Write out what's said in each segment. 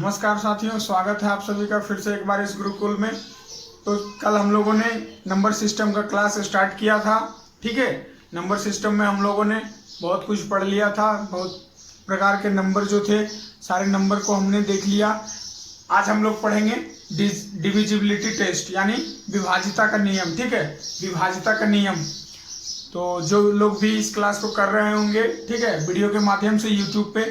नमस्कार साथियों, स्वागत है आप सभी का फिर से एक बार इस गुरुकुल में। तो कल हम लोगों ने नंबर सिस्टम का क्लास स्टार्ट किया था। ठीक है, नंबर सिस्टम में हम लोगों ने बहुत कुछ पढ़ लिया था। बहुत प्रकार के नंबर जो थे, सारे नंबर को हमने देख लिया। आज हम लोग पढ़ेंगे डिविजिबिलिटी टेस्ट, यानी विभाजिता का नियम। ठीक है, विभाजिता का नियम। तो जो लोग भी इस क्लास को कर रहे होंगे, ठीक है, वीडियो के माध्यम से यूट्यूब पे,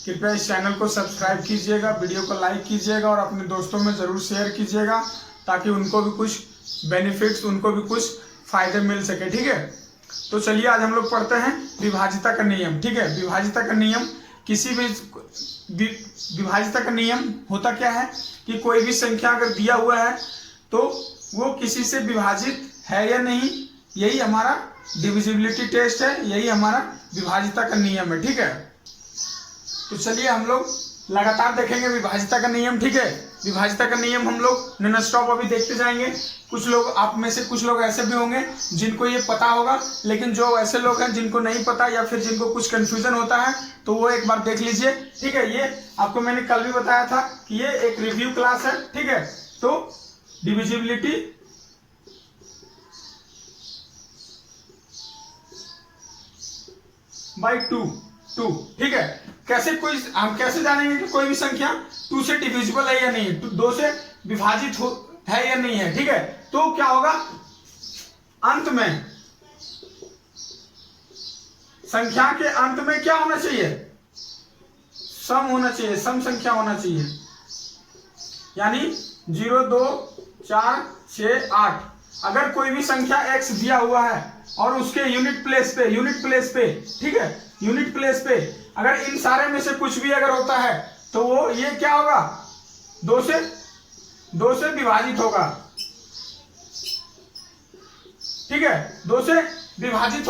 कृपया इस चैनल को सब्सक्राइब कीजिएगा, वीडियो को लाइक कीजिएगा और अपने दोस्तों में ज़रूर शेयर कीजिएगा, ताकि उनको भी कुछ बेनिफिट्स, उनको भी कुछ फायदे मिल सके। ठीक है, तो चलिए आज हम लोग पढ़ते हैं विभाजिता का नियम। ठीक है, विभाजिता का नियम, किसी भी विभाजिता का नियम होता क्या है कि कोई भी संख्या अगर दिया हुआ है तो वो किसी से विभाजित है या नहीं, यही हमारा डिविजिबिलिटी टेस्ट है, यही हमारा विभाजिता का नियम है। ठीक है, तो चलिए हम लोग लगातार देखेंगे विभाजिता का नियम। ठीक है, विभाजिता का नियम हम लोग नॉन स्टॉप अभी देखते जाएंगे। कुछ लोग, आप में से कुछ लोग ऐसे भी होंगे जिनको ये पता होगा, लेकिन जो ऐसे लोग हैं जिनको नहीं पता या फिर जिनको कुछ कंफ्यूजन होता है, तो वो एक बार देख लीजिए। ठीक है, ये आपको मैंने कल भी बताया था कि ये एक रिव्यू क्लास है। ठीक है, तो डिविजिबिलिटी बाई टू। ठीक है, कैसे हम कैसे जानेंगे कि कोई भी संख्या 2 से डिविजिबल है या नहीं, 2 से विभाजित है या नहीं है। ठीक है, तो क्या होगा, अंत में, संख्या के अंत में क्या होना चाहिए, सम होना चाहिए, सम संख्या होना चाहिए, यानी 0, 2, 4, 6, 8। अगर कोई भी संख्या x दिया हुआ है और उसके यूनिट प्लेस पे, ठीक है, यूनिट प्लेस पे अगर इन सारे में से कुछ भी अगर होता है तो वो ये क्या होगा, 2 से विभाजित होगा। ठीक है, 2 से विभाजित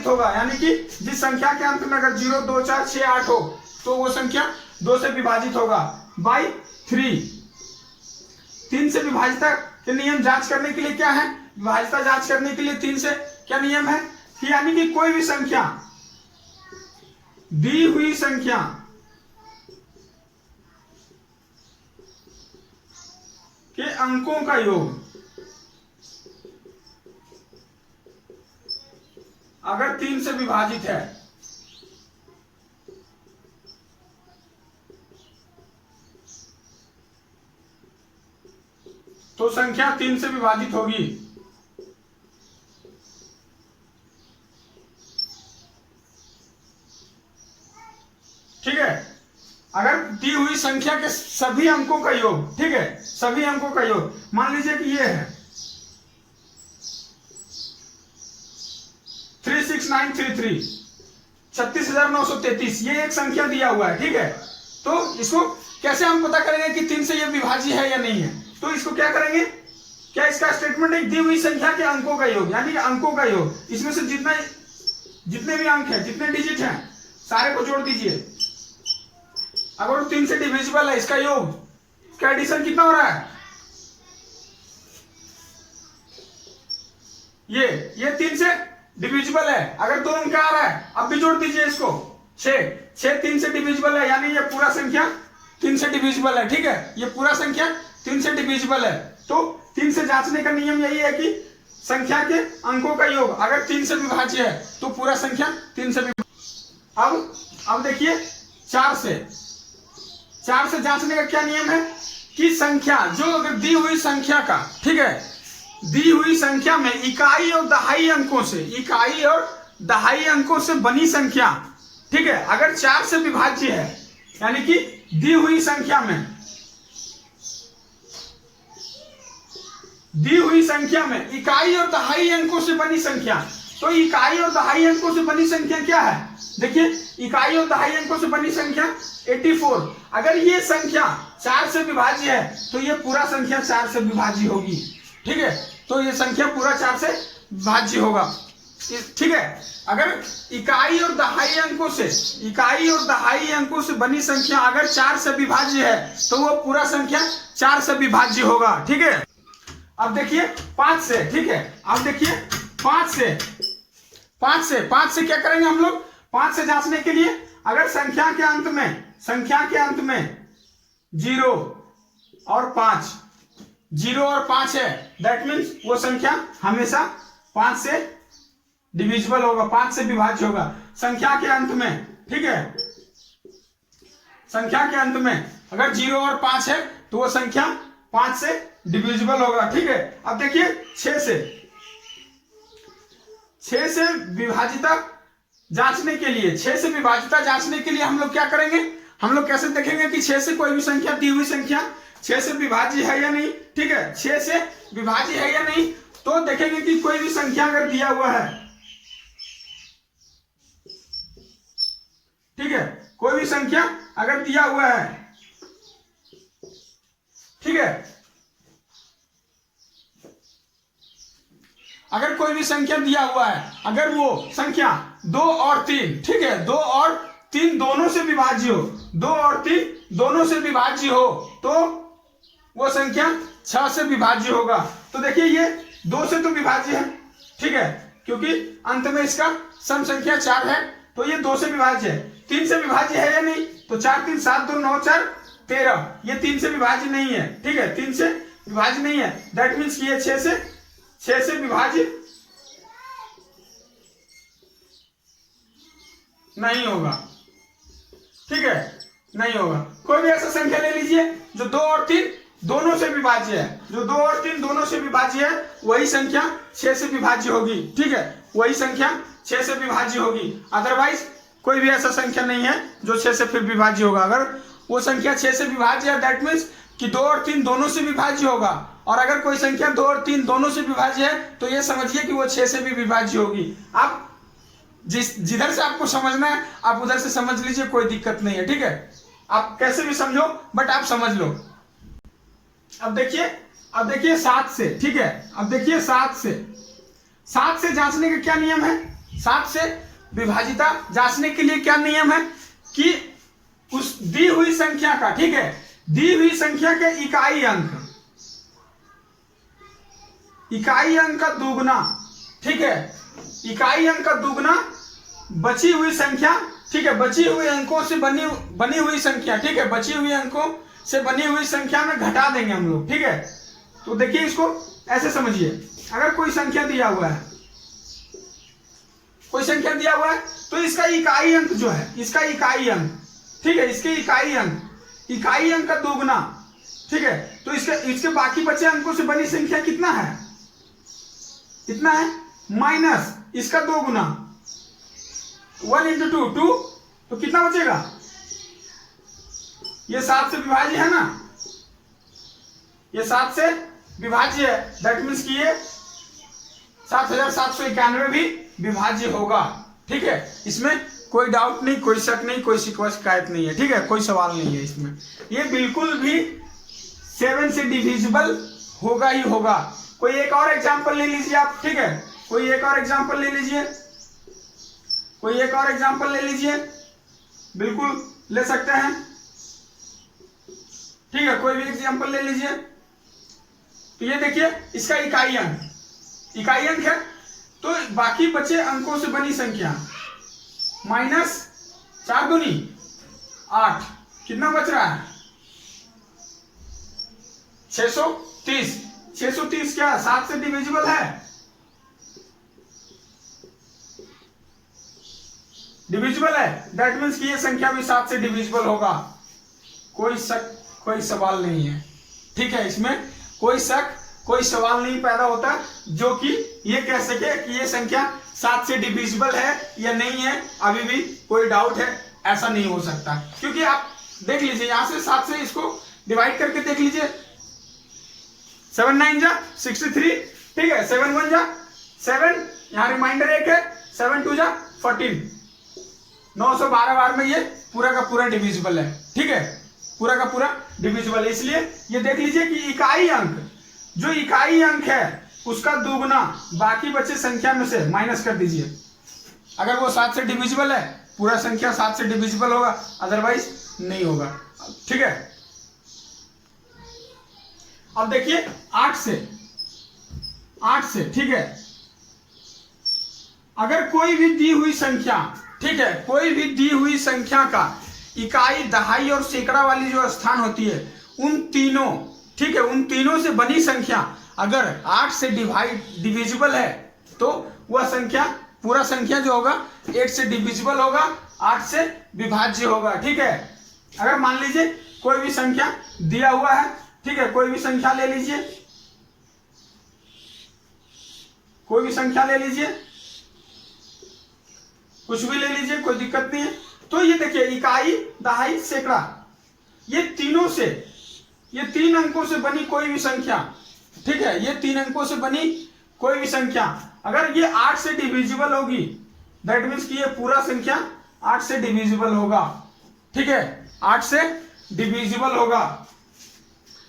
होगा, यानी कि जिस संख्या के अंत में अगर 0, 2, 4, 6, 8 हो तो वो संख्या 2 से विभाजित होगा बाई 3। 3 से विभाजिता के नियम जांच करने के लिए क्या है, विभाजिता जांच करने के लिए 3 से क्या नियम है कि यानी कि कोई भी संख्या, दी हुई संख्या के अंकों का योग अगर 3 से विभाजित है तो संख्या 3 से विभाजित होगी। ठीक है, अगर दी हुई संख्या के सभी अंकों का योग, ठीक है, सभी अंकों का योग, मान लीजिए कि ये है 36933, 36,933, ये एक संख्या दिया हुआ है। ठीक है, तो इसको कैसे हम पता करेंगे कि 3 से ये विभाज्य है या नहीं है, तो इसको क्या करेंगे, क्या इसका स्टेटमेंट है, दी हुई संख्या के अंकों का योग, यानी अंकों का योग, इसमें से जितने भी अंक हैं, जितने डिजिट हैं, सारे को जोड़ दीजिए। अगर वो 3 से डिविजिबल है, इसका योग, इसका एडिशन कितना हो रहा है, ये 3 से डिविजिबल है। अगर 2 अंक आ रहा है, अब भी जोड़ दीजिए इसको, 6 3 से डिविजिबल है, यानी ये पूरा संख्या 3 से डिविजिबल है। ठीक है, ये पूरा संख्या 3 से डिविजिबल है। तो 3 से जांचने का नियम यही है कि संख्या के अंकों का योग अगर 3 से विभाज्य है तो पूरा संख्या 3 से अब देखिए 4 से जांचने का क्या नियम है कि संख्या जो अगर दी हुई संख्या का, ठीक है, दी हुई संख्या में इकाई और दहाई अंकों से बनी संख्या, ठीक है, अगर 4 से विभाज्य है, यानी कि दी हुई संख्या में इकाई और दहाई अंकों से बनी संख्या, तो इकाई और दहाई अंकों से बनी संख्या क्या है, देखिए, इकाई और दहाई अंकों से बनी संख्या 84। अगर ये संख्या 4 से विभाज्य है तो ये पूरा संख्या 4 से विभाज्य होगी। ठीक है, तो ये संख्या पूरा 4 से विभाज्य होगा। ठीक है, अगर इकाई और दहाई अंकों से बनी संख्या अगर 4 से विभाज्य है तो वो पूरा संख्या 4 से विभाज्य होगा। ठीक है, अब देखिए 5 से, ठीक है, अब देखिए 5 से क्या करेंगे हम लोग, 5 से जांचने के लिए अगर संख्या के अंत में संख्या के अंत में 0 और 5, 0 और 5 है, दैट मीन्स वो संख्या हमेशा 5 से डिविजिबल होगा, 5 से विभाज्य होगा संख्या के अंत में, ठीक है। संख्या के अंत में अगर 0 और 5 है तो वो संख्या 5 से डिविजिबल होगा, ठीक है। अब देखिए 6 से विभाजिता जांचने के लिए, 6 से विभाजिता जांचने के लिए हम लोग क्या करेंगे, हम लोग कैसे देखेंगे कि 6 से कोई भी संख्या, दी हुई संख्या 6 से विभाज्य है या नहीं, ठीक है। 6 से विभाज्य है या नहीं तो देखेंगे कि कोई भी संख्या अगर दिया हुआ है, ठीक है, कोई भी संख्या अगर दिया हुआ है, ठीक है, अगर कोई भी संख्या दिया हुआ है, अगर वो संख्या 2 और 3, ठीक है, 2 और 3 दोनों से विभाज्य हो, 2 और 3 दोनों से विभाज्य हो तो वो संख्या 6 से विभाज्य होगा। तो देखिए ये 2 से तो विभाज्य है, ठीक है, क्योंकि अंत में इसका सम संख्या 4 है तो ये 2 से विभाज्य है। 3 से विभाज्य है या नहीं, तो 4 3 7 2 9 4 13, ये 3 से विभाज्य नहीं है, ठीक है, 3 से विभाज्य नहीं है, दैट मीन्स कि ये 6 से विभाज्य नहीं होगा, ठीक है, नहीं होगा। कोई भी ऐसा संख्या ले लीजिए जो 2 और 3 दोनों से विभाज्य है, जो 2 और 3 दोनों से विभाज्य है वही संख्या 6 से विभाज्य होगी, ठीक है, वही संख्या 6 से विभाज्य होगी। अदरवाइज कोई भी ऐसा संख्या नहीं है जो 6 से फिर विभाज्य होगा। अगर वो संख्या 6 से विभाज्य है दैट मीन्स कि 2 और 3 दोनों से विभाज्य होगा, और अगर कोई संख्या 2 और 3 दोनों से विभाज्य है तो ये समझिए कि वो 6 से भी विभाज्य होगी। आप जिधर से आपको समझना है आप उधर से समझ लीजिए, कोई दिक्कत नहीं है, ठीक है, आप कैसे भी समझो बट आप समझ लो। अब देखिए 7 से, ठीक है, अब देखिए 7 से जांचने का क्या नियम है, 7 से विभाजिता जांचने के लिए क्या नियम है कि उस दी हुई संख्या का, ठीक है, दी हुई संख्या के इकाई अंक का दुगना, ठीक है, इकाई अंक का दुगना बची हुई संख्या, ठीक है, बची हुई अंकों से बनी हुई संख्या, ठीक है, बची हुई अंकों से बनी हुई संख्या में घटा देंगे हम लोग, ठीक है। तो देखिए इसको ऐसे समझिए, अगर कोई संख्या दिया हुआ है, कोई संख्या दिया हुआ है तो इसका इकाई अंक जो है, इसका इकाई अंक, ठीक है, इसके इकाई अंक का दोगुना, ठीक है, तो इसके बाकी बचे अंकों से बनी संख्या कितना है, कितना है, माइनस इसका दोगुना, 1 into 2 2, तो कितना बचेगा, ये 7 से विभाज्य है ना, ये 7 से विभाज्य है, दैट मीन्स कि ये 7791 भी विभाज्य होगा, ठीक है। इसमें कोई डाउट नहीं, कोई शक नहीं, कोई शिकायत नहीं है, ठीक है, कोई सवाल नहीं है इसमें, ये बिल्कुल भी 7 से डिविजिबल होगा ही होगा। कोई एक और एग्जांपल ले लीजिए आप, ठीक है, कोई एक और एग्जांपल ले लीजिए, बिल्कुल ले सकते हैं, ठीक है, कोई भी एग्जांपल ले लीजिए। तो ये देखिए इसका इकाई अंक है, तो बाकी बचे अंकों से बनी संख्या माइनस 4 दूनी 8, कितना बच रहा है, 630। 630 क्या 7 से डिविजिबल है, डिविजिबल है, दैट मीन्स कि ये संख्या भी 7 से डिविजिबल होगा, कोई शक कोई सवाल नहीं है, ठीक है, इसमें कोई शक कोई सवाल नहीं पैदा होता जो कि ये कह सके कि ये संख्या 7 से डिविजिबल है या नहीं है, अभी भी कोई डाउट है, ऐसा नहीं हो सकता। क्योंकि आप देख लीजिए यहां से 7 से इसको डिवाइड करके देख लीजिए, 7 9 जा 63, ठीक है, 7 1 जा 7, यहाँ रिमाइंडर 1 है, 7 2 जा 14, 912 बार में ये पूरा का पूरा डिविजिबल है, ठीक है, पूरा का पूरा डिविजिबल है। इसलिए ये देख लीजिए कि इकाई अंक, जो इकाई अंक है उसका दुगुना बाकी बचे संख्या में से माइनस कर दीजिए। अगर वो 7 से डिविजिबल है पूरा संख्या 7 से डिविजिबल होगा, अदरवाइज नहीं होगा, ठीक है। अब देखिए 8 से, ठीक है, अगर कोई भी दी हुई संख्या, ठीक है, कोई भी दी हुई संख्या का इकाई, दहाई और सैकड़ा वाली जो स्थान होती है उन तीनों, ठीक है, उन तीनों से बनी संख्या अगर 8 से डिविजिबल है तो वह संख्या, पूरा संख्या जो होगा 8 से डिविजिबल होगा, 8 से विभाज्य होगा। ठीक है, अगर मान लीजिए कोई भी संख्या दिया हुआ है, ठीक है, कोई भी संख्या ले लीजिए, कोई भी संख्या ले लीजिए, कुछ भी ले लीजिए, कोई दिक्कत नहीं है। तो ये देखिए इकाई, दहाई, सैकड़ा, ये तीनों से, ये 3 अंकों से बनी कोई भी संख्या, ठीक है, ये 3 अंकों से बनी कोई भी संख्या अगर ये 8 से डिविजिबल होगी, दैट मीन्स कि ये पूरा संख्या 8 से डिविजिबल होगा। ठीक है, 8 से डिविजिबल होगा।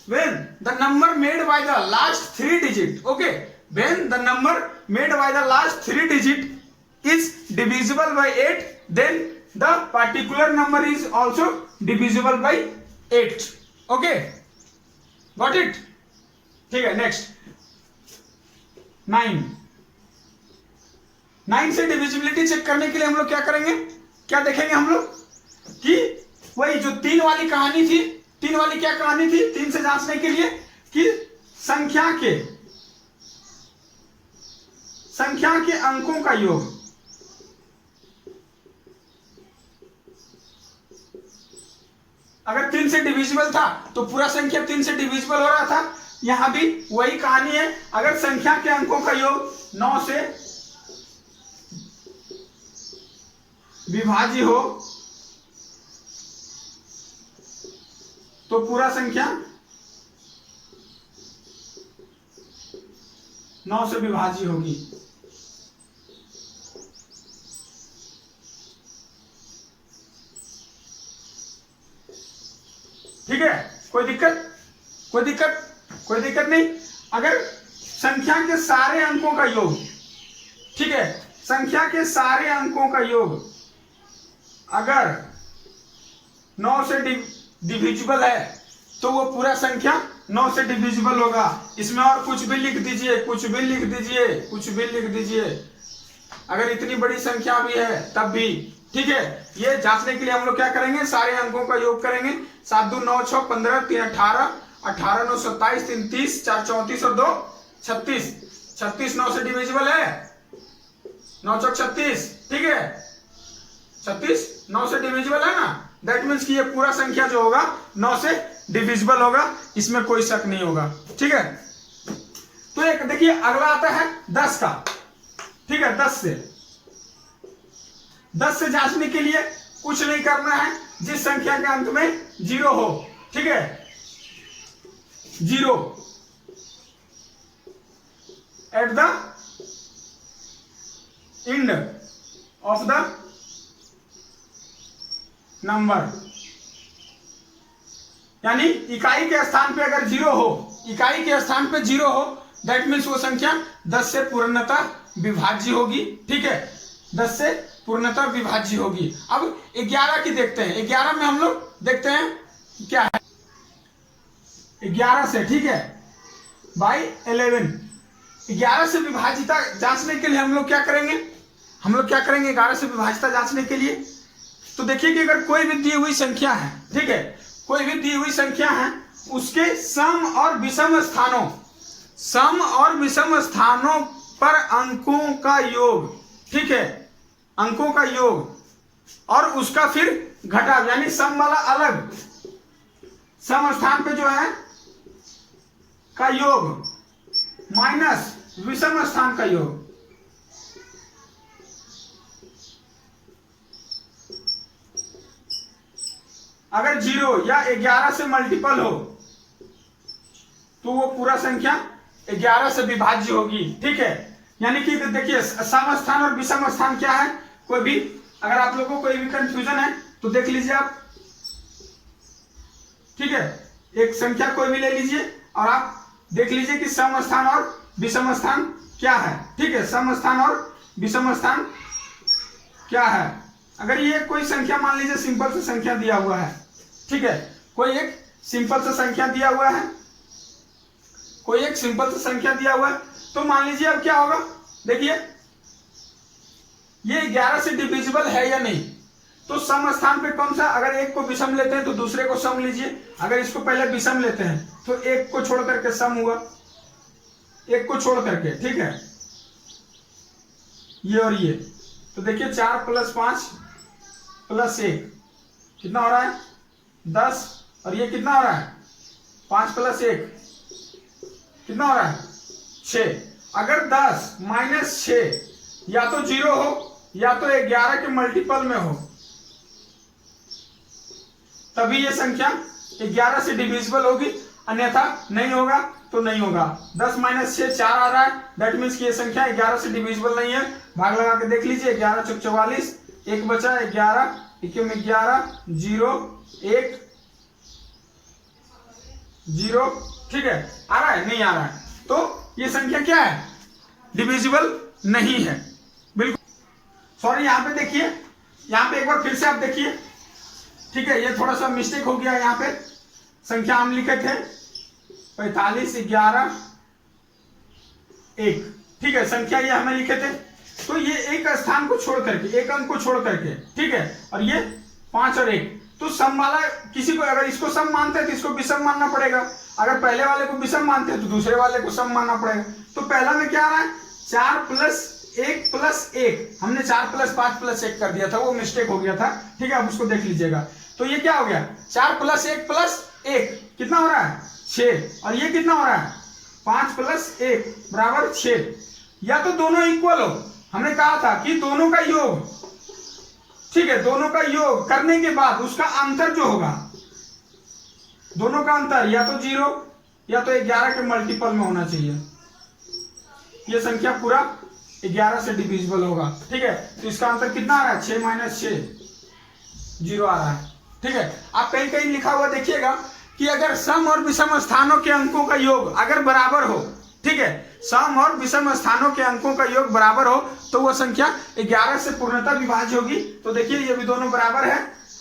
When the number made by the last 3 digit, okay, when the number made by the last 3 digit is divisible by 8, then the particular number is also divisible by 8. Okay, got it? ठीक है, next 9 से divisibility check करने के लिए हम लोग क्या करेंगे, क्या देखेंगे हम लोग कि वही जो 3 वाली कहानी थी, 3 वाली क्या कहानी थी, 3 से जांचने के लिए कि संख्या के अंकों का योग, अगर 3 से डिविजिबल था तो पूरा संख्या 3 से डिविजिबल हो रहा था। यहां भी वही कहानी है, अगर संख्या के अंकों का योग 9 से विभाज्य हो तो पूरा संख्या 9 से विभाज्य होगी। ठीक है, कोई दिक्कत, कोई दिक्कत, कोई दिक्कत नहीं। अगर संख्या के सारे अंकों का योग, ठीक है, संख्या के सारे अंकों का योग अगर 9 से डिविजिबल है तो वो पूरा संख्या 9 से डिविजिबल होगा। इसमें और कुछ भी लिख दीजिए, कुछ भी लिख दीजिए, कुछ भी लिख दीजिए, अगर इतनी बड़ी संख्या भी है तब भी। ठीक है, ये जांचने के लिए हम लोग क्या करेंगे, सारे अंकों का योग करेंगे। 7 2 9 6 15 3 18 18 9 27 3 30 4 34 और 2 36। 36 9 से डिविजिबल है, 9 चौक 36। ठीक है, 36 9 से डिविजिबल है ना, दैट मीन्स कि ये पूरा संख्या जो होगा 9 से डिविजिबल होगा, इसमें कोई शक नहीं होगा। ठीक है, तो एक देखिए अगला आता है 10 का। ठीक है, 10 से जांचने के लिए कुछ नहीं करना है, जिस संख्या के अंत में 0 हो, ठीक है, 0 at the end of the number, यानी इकाई के स्थान पे अगर 0 हो, इकाई के स्थान पे 0 हो, दैट मीन्स वो संख्या 10 से पूर्णतः विभाज्य होगी। ठीक है, 10 से पूर्णतः विभाज्य होगी। अब 11 की देखते हैं। 11 में हम लोग देखते हैं क्या है, 11 से, ठीक है, बाई 11, 11 से विभाज्यता जांचने के लिए हम लोग क्या करेंगे, हम लोग क्या करेंगे 11 से विभाज्यता जांचने के लिए। तो देखिए कि अगर कोई भी दी हुई संख्या है, ठीक है, कोई भी दी हुई संख्या है, उसके सम और विषम स्थानों, सम और विषम स्थानों पर अंकों का योग, ठीक है, अंकों का योग और उसका फिर घटाव, यानी सम वाला अलग, सम स्थान पे जो है का योग माइनस विषम स्थान का योग। अगर 0 या 11 से मल्टीपल हो तो वो पूरा संख्या 11 से विभाज्य होगी। ठीक है, यानी कि देखिए सम स्थान और विषम स्थान क्या है, कोई भी अगर आप लोगों को कोई भी कंफ्यूजन है तो देख लीजिए आप। ठीक है, एक संख्या कोई भी ले लीजिए और आप देख लीजिए कि सम स्थान और विषम स्थान क्या है। ठीक है, सम स्थान और विषम स्थान क्या है। अगर ये कोई संख्या मान लीजिए सिंपल से संख्या दिया हुआ है, ठीक है, कोई एक सिंपल से संख्या दिया हुआ है, कोई एक सिंपल से संख्या दिया हुआ है, तो मान लीजिए अब क्या होगा, देखिए ये 11 से डिविजिबल है या नहीं। तो सम स्थान पे कौन सा, अगर एक को विषम लेते हैं तो दूसरे को सम लीजिए, अगर इसको पहले विषम लेते हैं तो एक को छोड़ करके सम हुआ, एक को छोड़ करके, ठीक है, ये और ये। तो देखिए 4 + 5 + 1 कितना हो रहा है 10, और ये कितना हो रहा है 5 + 1 कितना हो रहा है 6। अगर 10 - 6 या तो 0 हो या तो 11 के मल्टीपल में हो, तभी ये संख्या 11 से डिविजिबल होगी, अन्यथा नहीं होगा तो नहीं होगा। 10 - 6 4 आ रहा है, दैट मीन्स कि ये संख्या 11 से डिविजिबल नहीं है। भाग लगा के देख लीजिए, 11 × 4 = 44, 1 बचा 11, 1 में 11, 0 1 0, ठीक है, आ रहा है नहीं आ रहा है, तो ये संख्या क्या है, डिविजिबल नहीं है, बिल्कुल। सॉरी, यहाँ पे देखिए, यहाँ पे एक बार फिर से आप देखिए, ठीक है, ये थोड़ा सा मिस्टेक हो गया। यहाँ पे संख्या हम लिखे थे 45 11 1, ठीक है, संख्या ये हमें लिखे थे, तो ये एक स्थान को छोड़ करके, एक अंक को छोड़ करके, ठीक है, और ये 5 और 1, तो सम वाला किसी को अगर इसको सम मानते हैं तो इसको विषम मानना पड़ेगा, अगर पहले वाले को विषम मानते हैं तो दूसरे वाले को सम मानना पड़ेगा। तो पहला में क्या आ रहा है 4 + 1 + 1, हमने 4 + 5 + 1 कर दिया था, वो मिस्टेक हो गया था, ठीक है, आप उसको देख लीजिएगा। तो ये क्या हो गया 4 + 1 + 1 कितना हो रहा है 6, और ये कितना हो रहा है 5 + 1 = 6, या तो दोनों इक्वल हो, हमने कहा था कि दोनों का योग, ठीक है, दोनों का योग करने के बाद उसका अंतर जो होगा, दोनों का अंतर या तो 0 या तो 11 के मल्टीपल में होना चाहिए, ये संख्या पूरा 11 से डिविजिबल होगा, ठीक है। तो इसका अंतर कितना आ रहा है 6 - 6 0 आ रहा है, ठीक है। आप कहीं कहीं लिखा हुआ देखिएगा कि अगर सम और विषम स्थानों के अंकों का योग अगर बराबर हो, ठीक है, सम और विषम स्थानों के अंकों का योग बराबर हो तो वह संख्या 11 से पूर्णतः विभाज्य होगी। तो देखिए ये भी दोनों बराबर है,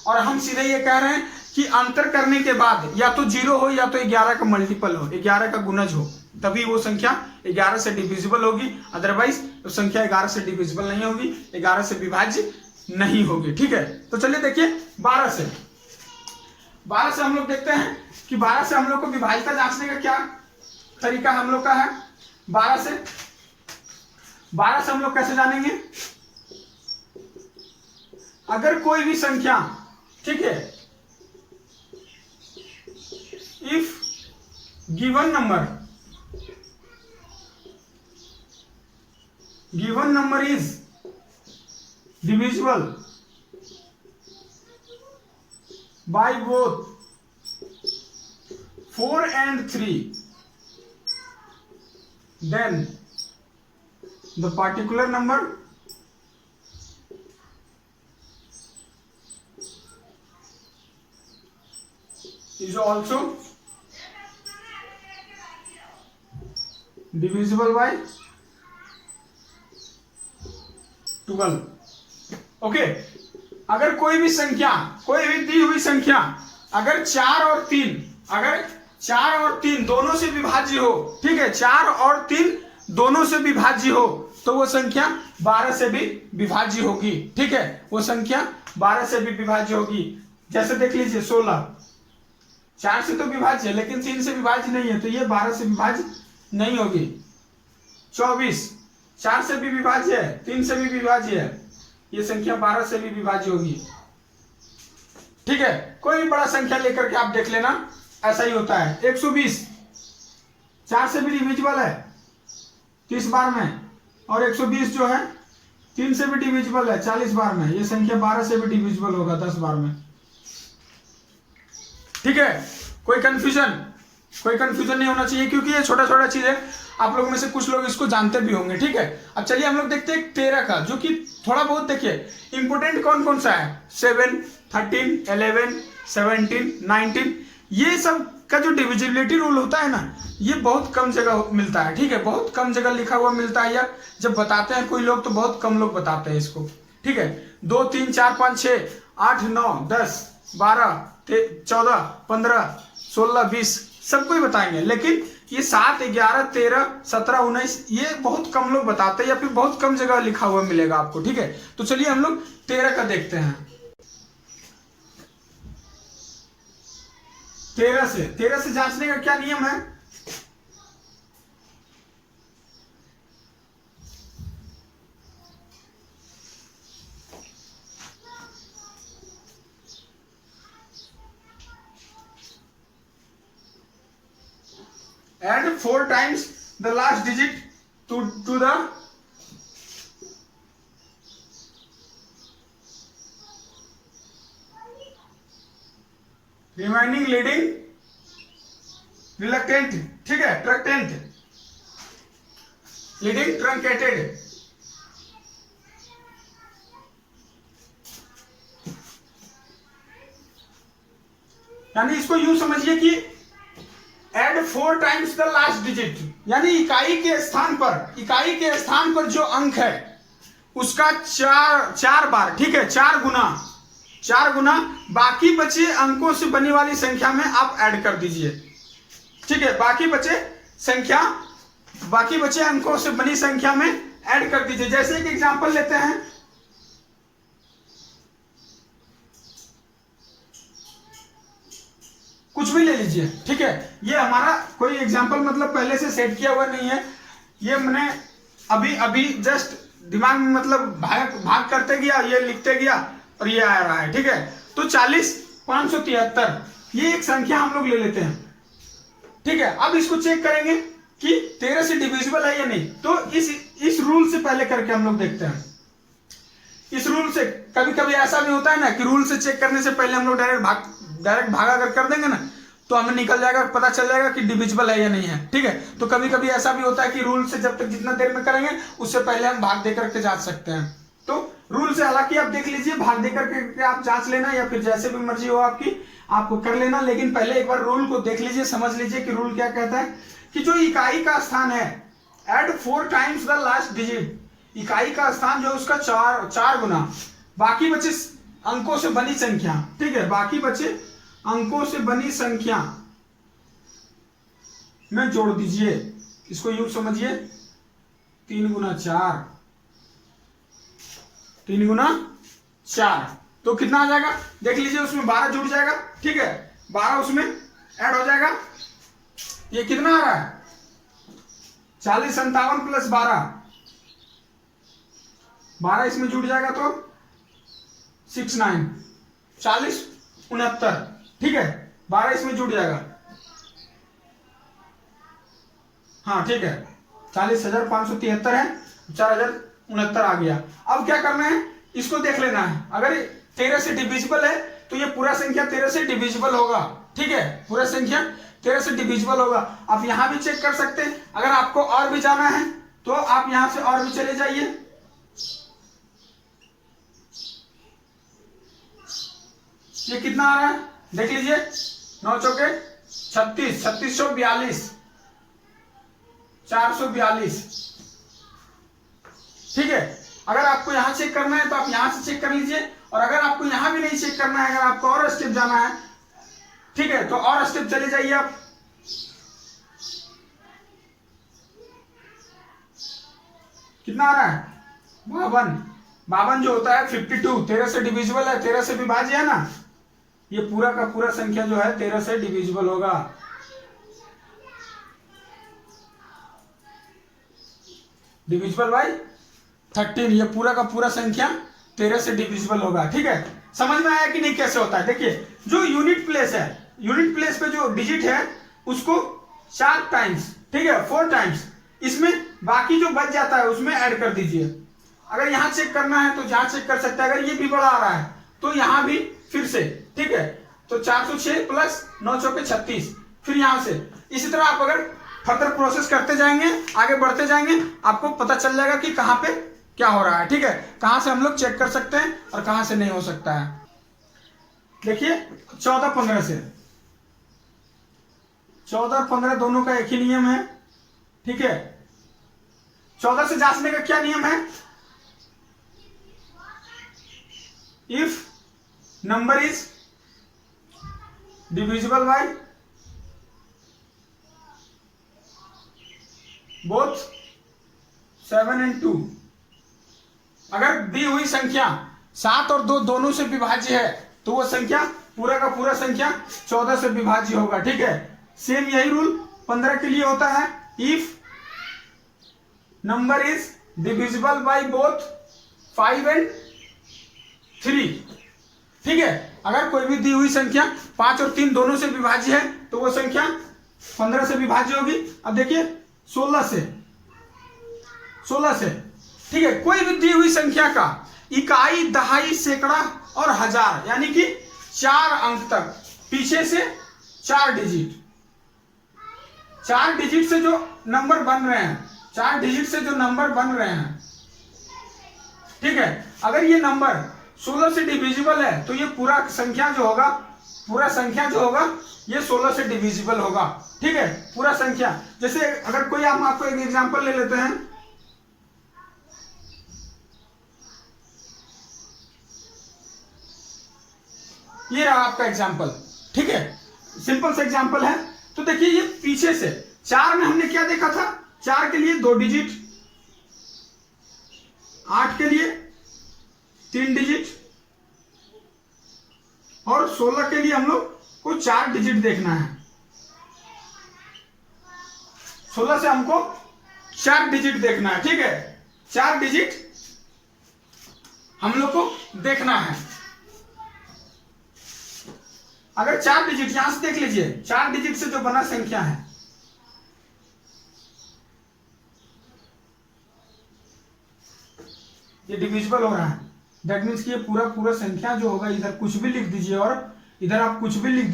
और हम सीधे ये कह रहे हैं कि अंतर करने के बाद या तो 0 हो या तो 11 का मल्टीपल हो, 11 का गुणज हो, तभी वो संख्या 11 से डिविजिबल होगी, अदरवाइज तो संख्या 11 से डिविजिबल नहीं होगी, 11 से विभाज्य नहीं होगी, ठीक है। तो चलिए देखिए 12 से हम लोग देखते हैं कि 12 से हम लोग को विभाज्यता जांचने का क्या तरीका हम लोग का है। 12 से हम लोग कैसे जानेंगे, अगर कोई भी संख्या, ठीक है, if given number is divisible by both 4 and 3, then the particular number is also divisible by 12। Okay, अगर कोई भी संख्या, कोई भी दी हुई संख्या अगर 4 और 3 दोनों से विभाज्य हो, ठीक है, 4 और 3 दोनों से विभाज्य हो तो वो संख्या 12 से भी विभाज्य होगी, ठीक है, वो संख्या 12 से भी विभाज्य होगी। जैसे देख लीजिए 16 4 से तो विभाज्य है लेकिन 3 से विभाज्य नहीं है, तो ये 12 से विभाज्य नहीं होगी। 24 4 से भी विभाज्य है, 3 से भी विभाज्य है, ये संख्या 12 से भी विभाज्य होगी, ठीक है। कोई भी बड़ा संख्या लेकर के आप देख लेना, ऐसा ही होता है। 120 4 से भी डिविजिबल है 30 बार में, और 120 जो है 3 से भी डिविजिबल है 40 बार में, ये संख्या 12 से भी डिविजिबल होगा 10 बार में, ठीक है। कोई कंफ्यूजन नहीं होना चाहिए, क्योंकि ये छोटा छोटा चीज है, आप लोगों में से कुछ लोग इसको जानते भी होंगे, ठीक है। अब चलिए हम लोग देखते हैं 13 का, जो कि थोड़ा बहुत देखिए इंपोर्टेंट कौन कौन सा है, 7 13 11 17 19, ये सब का जो डिविजिबिलिटी रूल होता है ना, ये बहुत कम जगह मिलता है, ठीक है, बहुत कम जगह लिखा हुआ मिलता है, या जब बताते हैं कोई लोग तो बहुत कम लोग बताते हैं इसको, ठीक है। 2 3 4 5 6 8 9 10 12 14 15 16 20 सबको ही बताएंगे, लेकिन ये 7 11 13 17 19 ये बहुत कम लोग बताते हैं, या फिर बहुत कम जगह लिखा हुआ मिलेगा आपको, ठीक है। तो चलिए हम लोग 13 का देखते हैं। 13 से जांचने का क्या नियम है? Add 4 times the last digit to the remaining leading reluctant, ठीक है, truncated, leading truncated। यानी इसको यूं समझिए कि add 4 times the last digit, यानी इकाई के स्थान पर जो अंक है उसका चार बार, ठीक है, 4 गुना बाकी बचे अंकों से बनी वाली संख्या में आप ऐड कर दीजिए, ठीक है। बाकी बचे अंकों से बनी संख्या में ऐड कर दीजिए। जैसे एक एग्जांपल लेते हैं, कुछ भी ले लीजिए, ठीक है। ये हमारा कोई एग्जांपल मतलब पहले से सेट किया हुआ नहीं है, ये मैंने अभी जस्ट दिमाग में मतलब भाग करते गया, ये लिखते गया और ये आ रहा है, ठीक है। तो 40,573 ये एक संख्या हम लोग ले लेते हैं, ठीक है। अब इसको चेक करेंगे कि 13 से डिविजिबल है या नहीं। तो इस रूल से पहले करके हम लोग देखते हैं। इस रूल से कभी कभी ऐसा भी होता है ना कि रूल से चेक करने से पहले हम लोग डायरेक्ट भागा कर देंगे ना, तो हमें निकल जाएगा, पता चल जाएगा कि डिविजिबल है या नहीं है, ठीक है। तो कभी कभी ऐसा भी होता है कि रूल से जब तक जितना देर में करेंगे उससे पहले हम भाग दे करके जांच सकते हैं। तो रूल से हालांकि आप देख लीजिए, भाग दे करके आप जांच लेना या फिर जैसे भी मर्जी हो आपकी, आपको कर लेना, लेकिन पहले एक बार रूल को देख लीजिए, समझ लीजिए कि रूल क्या कहता है कि जो इकाई का स्थान है, add 4 times the last digit, इकाई का स्थान जो उसका 4 गुना बाकी बचे अंकों से बनी संख्या, ठीक है, बाकी बचे अंकों से बनी संख्या में जोड़ दीजिए। इसको यूं समझिए, 3 गुना 4, 3 गुना 4 तो कितना आ जाएगा देख लीजिए, उसमें 12 जुड़ जाएगा, ठीक है, 12 उसमें ऐड हो जाएगा। ये कितना आ रहा है? 40,57 प्लस 12 इसमें जुड़ जाएगा तो 69, 40,69, ठीक है, 12 इसमें जुड़ जाएगा, हाँ ठीक है, 40,573 है, 4,069 आ गया। अब क्या करना है, इसको देख लेना है। अगर 13 से डिविजिबल है तो ये पूरा संख्या 13 से डिविजिबल होगा, ठीक है, पूरा संख्या 13 से डिविजिबल होगा। आप यहां भी चेक कर सकते हैं। अगर आपको और भी जाना है तो आप यहां से और भी चले जाइए। ये कितना आ रहा है देख लीजिए, 9 चौके 36, 3642, 442, ठीक है। अगर आपको यहां चेक करना है तो आप यहां से चेक कर लीजिए, और अगर आपको यहां भी नहीं चेक करना है, अगर आपको और स्टेप जाना है, ठीक है, तो और स्टेप चले जाइए आप। कितना आ रहा है? 52 जो होता है 52, 13 से डिविजिबल है, 13 से विभाज्य है ना, ये पूरा का पूरा संख्या जो है 13 से डिविजिबल होगा। डिविजिबल बाय 13, ये पूरा का पूरा संख्या 13 से डिविजिबल होगा, ठीक है। समझ में आया कि नहीं कैसे होता है? देखिए, जो यूनिट प्लेस है, यूनिट प्लेस पे जो डिजिट है उसको 4 टाइम्स, ठीक है, 4 टाइम्स, इसमें बाकी जो बच जाता है उसमें ऐड कर दीजिए। अगर यहां चेक करना है तो जहां चेक कर सकते हैं। अगर ये भी बड़ा आ रहा है तो यहां भी फिर से, ठीक है, तो 406 प्लस 9 चौके 36, फिर यहां से इसी तरह आप अगर फर्दर प्रोसेस करते जाएंगे, आगे बढ़ते जाएंगे, आपको पता चल जाएगा कि कहां पे क्या हो रहा है, ठीक है, कहां से हम लोग चेक कर सकते हैं और कहां से नहीं हो सकता है। देखिए 14-15 से, 14-15 दोनों का एक ही नियम है, ठीक है। 14 से जांचने का क्या नियम है? If number is divisible by both 7 and 2, अगर दी हुई संख्या 7 और 2 दोनों से विभाज्य है तो वो संख्या पूरा का पूरा संख्या 14 से विभाज्य होगा। ठीक है, सेम यही रूल 15 के लिए होता है। If number is divisible by both 5 and 3। ठीक है, अगर कोई भी दी हुई संख्या 5 और 3 दोनों से विभाज्य है तो वो संख्या 15 से विभाज्य होगी। अब देखिए 16 से। ठीक है, कोई भी दी हुई संख्या का इकाई, दहाई, सैकड़ा और हजार यानी कि 4 अंक तक पीछे से 4 डिजिट, 4 डिजिट से जो नंबर बन रहे हैं, 4 डिजिट से जो नंबर बन रहे हैं, ठीक है, अगर ये नंबर 16 से डिविजिबल है तो ये पूरा संख्या जो होगा ये 16 से डिविजिबल होगा। ठीक है, पूरा संख्या। जैसे अगर कोई हम आपको एक एग्जांपल ले लेते हैं, ये रहा आपका एग्जांपल। ठीक है, सिंपल सा एग्जांपल है। तो देखिए ये पीछे से 4 में हमने क्या देखा था, 4 के लिए 2 डिजिट, 8 के लिए 3 डिजिट और 16 के लिए हम लोग को 4 डिजिट देखना है। 16 से हमको 4 डिजिट देखना है। ठीक है, 4 डिजिट हम लोग को देखना है। अगर 4 डिजिट यहां से देख लीजिए, 4 डिजिट से जो बना संख्या है, ये डिविजिबल हो रहा है। दैट मीन्स कि ये पूरा संख्या जो होगा, इधर कुछ भी लिख दीजिए और इधर आप कुछ भी लिख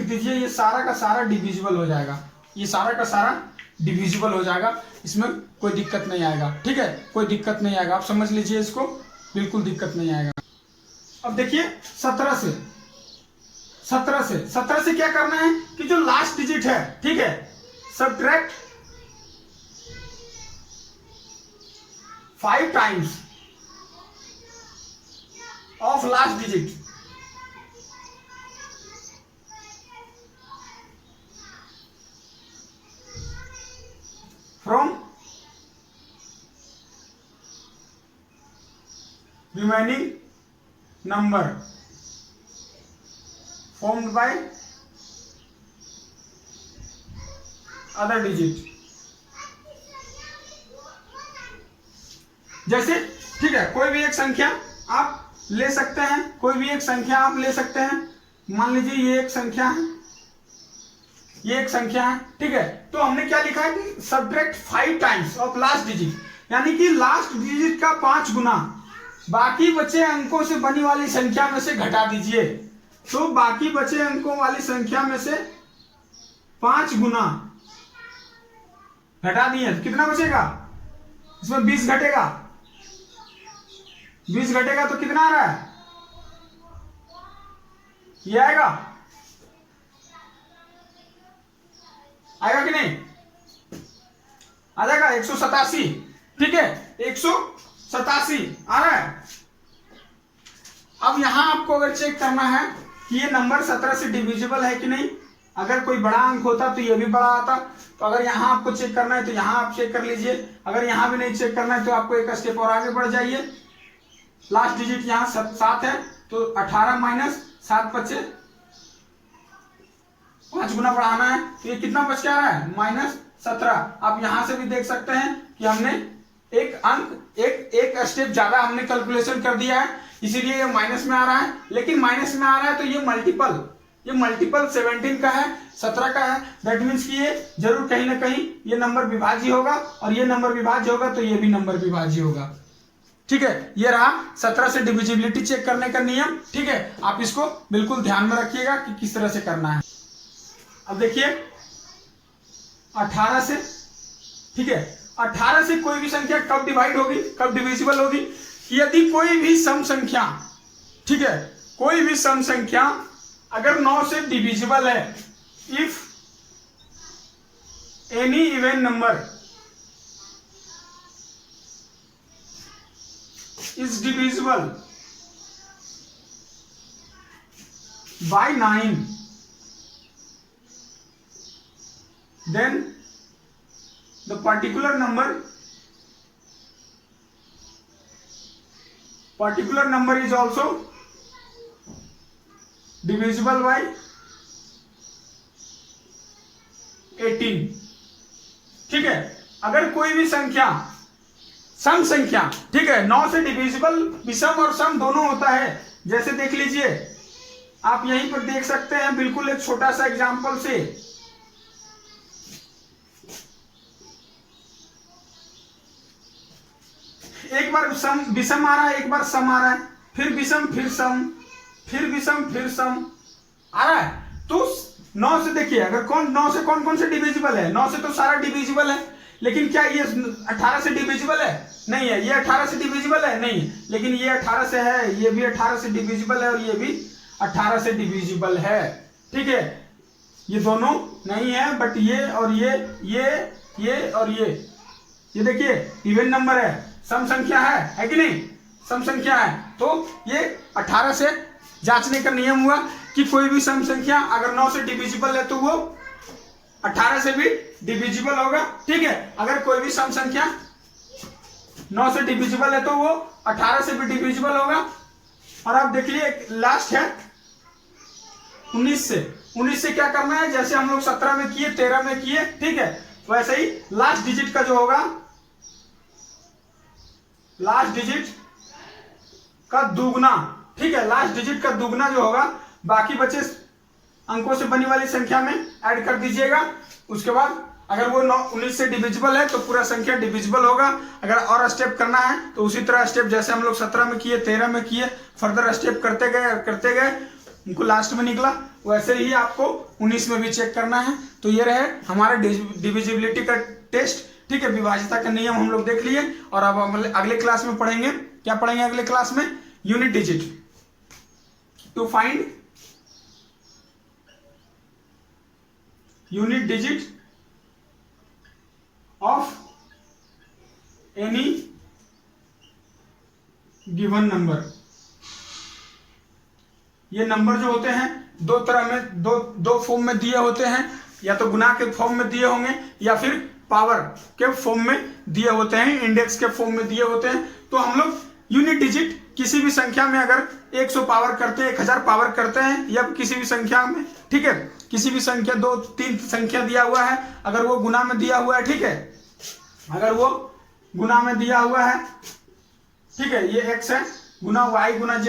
दीजिए, ये सारा का सारा डिविजिबल हो जाएगा। ये सारा का सारा डिविजिबल हो जाएगा, इसमें कोई दिक्कत नहीं आएगा। ठीक है, कोई दिक्कत नहीं आएगा, आप समझ लीजिए इसको, बिल्कुल दिक्कत नहीं आएगा। अब देखिए 17 से क्या करना है कि जो लास्ट डिजिट है, ठीक है, subtract 5 times of last digit. From remaining number formed by other digit। जैसे ठीक है, कोई भी एक संख्या आप ले सकते हैं, मान लीजिए ये एक संख्या है, ठीक है। तो हमने क्या लिखा है कि subtract 5 times of last digit, यानी कि लास्ट डिजिट का 5 गुना बाकी बचे अंकों से बनी वाली संख्या में से घटा दीजिए। तो बाकी बचे अंकों वाली संख्या में से 5 गुना घटा दिए, कितना बचेगा, इसमें 20 घटेगा। 20 घटेगा तो कितना आ रहा है, ये आएगा कि नहीं, आ जाएगा 187। ठीक है, 187 आ रहा है। अब यहां आपको अगर चेक करना है कि ये नंबर 17 से डिविजिबल है कि नहीं, अगर कोई बड़ा अंक होता तो ये भी बड़ा आता। तो अगर यहां आपको चेक करना है तो यहां आप चेक कर लीजिए, अगर यहां भी नहीं चेक करना है तो आपको एक स्टेप और आगे बढ़ जाइए। लास्ट डिजिट यहां 7 है तो 18 माइनस 7 बचे 5 गुना बढ़ाना है, तो ये कितना बच के आ रहा है, -17। आप यहां से भी देख सकते हैं कि हमने एक अंक एक स्टेप ज्यादा हमने कैलकुलेशन कर दिया है, इसीलिए ये माइनस में आ रहा है। लेकिन माइनस में आ रहा है तो ये मल्टीपल 17 का है, 17 का है। दैट मीन्स कि ये जरूर कहीं ना कहीं ये नंबर विभाज्य होगा, और ये नंबर विभाज्य होगा तो ये भी नंबर विभाज्य होगा। ठीक है, ये रहा 17 से डिविजिबिलिटी चेक करने का नियम। ठीक है, आप इसको बिल्कुल ध्यान में रखिएगा कि किस तरह से करना है। अब देखिए 18 से, ठीक है, 18 से कोई भी संख्या कब डिवाइड होगी, कब डिविजिबल होगी, यदि कोई भी सम संख्या, ठीक है, कोई भी सम संख्या अगर 9 से डिविजिबल है, if any even number is divisible by 9, then the particular number is also divisible by 18। ठीक है, अगर कोई भी संख्या सम संख्या, ठीक है, 9 से डिविजिबल विषम और सम दोनों होता है। जैसे देख लीजिए, आप यहीं पर देख सकते हैं बिल्कुल एक छोटा सा एग्जांपल से। एक बार सम विषम आ रहा है, एक बार सम आ रहा है, फिर विषम, फिर सम, फिर विषम, फिर सम आ रहा है। तो 9 से देखिए, अगर 9 से कौन कौन से डिविजिबल है? 9 से तो सारा डिविजिबल है, लेकिन क्या ये 18 से डिविजिबल है? नहीं है। ये 18 से डिविजिबल है? नहीं है। लेकिन ये 18 से है, ये भी 18 से डिविजिबल है और ये भी 18 से डिविजिबल है। ठीक है, ये दोनों नहीं है, बट ये और ये और ये देखिए इवन नंबर है, सम संख्या है कि नहीं? सम संख्या है। तो ये 18 से जांचने का नियम हुआ कि कोई भी सम संख्या अगर 9 से डिविजिबल है तो वो 18 से भी डिविजिबल होगा। ठीक है, अगर कोई भी सम संख्या 9 से डिविजिबल है तो वो 18 से भी डिविजिबल होगा। और आप देख लिए लास्ट है 19 से। 19 से क्या करना है? जैसे हम लोग 17 में किए, 13 में किए, ठीक है, वैसे ही लास्ट डिजिट का जो होगा, लास्ट डिजिट का दुगना, ठीक है, लास्ट डिजिट का दुगना जो होगा बाकी बचे अंकों से बनी वाली संख्या में ऐड कर दीजिएगा। उसके बाद अगर वो 19 से डिविजिबल है तो पूरा संख्या डिविजिबल होगा। अगर और स्टेप करना है तो उसी तरह स्टेप जैसे हम लोग 17 में किए, 13 में किए, फर्दर स्टेप करते गए उनको लास्ट में निकला, वैसे ही आपको 19 में भी चेक करना है। तो ये रहे हमारे डिविजिबिलिटी का टेस्ट। ठीक है, विभाज्यता का नियम हम लोग देख लिए और अब हम अगले क्लास में पढ़ेंगे। क्या पढ़ेंगे अगले क्लास में? Unit digit to find unit digit of any given number. ये नंबर जो होते हैं दो तरह में, दो फॉर्म में दिए होते हैं, या तो गुना के फॉर्म में दिए होंगे या फिर पावर के फॉर्म में दिए होते हैं, इंडेक्स के फॉर्म में दिए होते हैं। तो हम लोग यूनिट डिजिट किसी भी संख्या में अगर 100 पावर करते हैं, 1000 पावर करते हैं, या किसी भी संख्या में, ठीक है, किसी भी संख्या 2-3 संख्या दिया हुआ है, अगर वो गुना में दिया हुआ है, ठीक है, अगर वो गुना में दिया हुआ है, ठीक है, ये x है गुना y गुना z,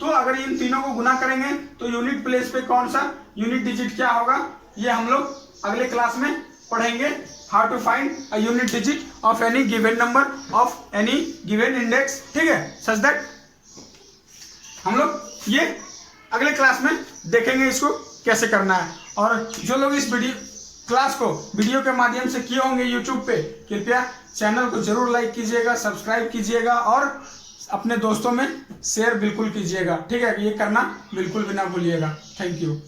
तो अगर इन तीनों को गुना करेंगे तो यूनिट प्लेस पे कौन सा यूनिट डिजिट क्या होगा, ये हम लोग अगले क्लास में पढ़ेंगे। How to find a unit digit of any given number of any given index, ठीक है, सच दैट हम लोग ये अगले क्लास में देखेंगे इसको कैसे करना है। और जो लोग इस क्लास को वीडियो के माध्यम से किए होंगे यूट्यूब पे, कृपया चैनल को जरूर लाइक कीजिएगा, सब्सक्राइब कीजिएगा और अपने दोस्तों में शेयर बिल्कुल कीजिएगा। ठीक है, ये करना बिल्कुल भी ना भूलिएगा। Thank you.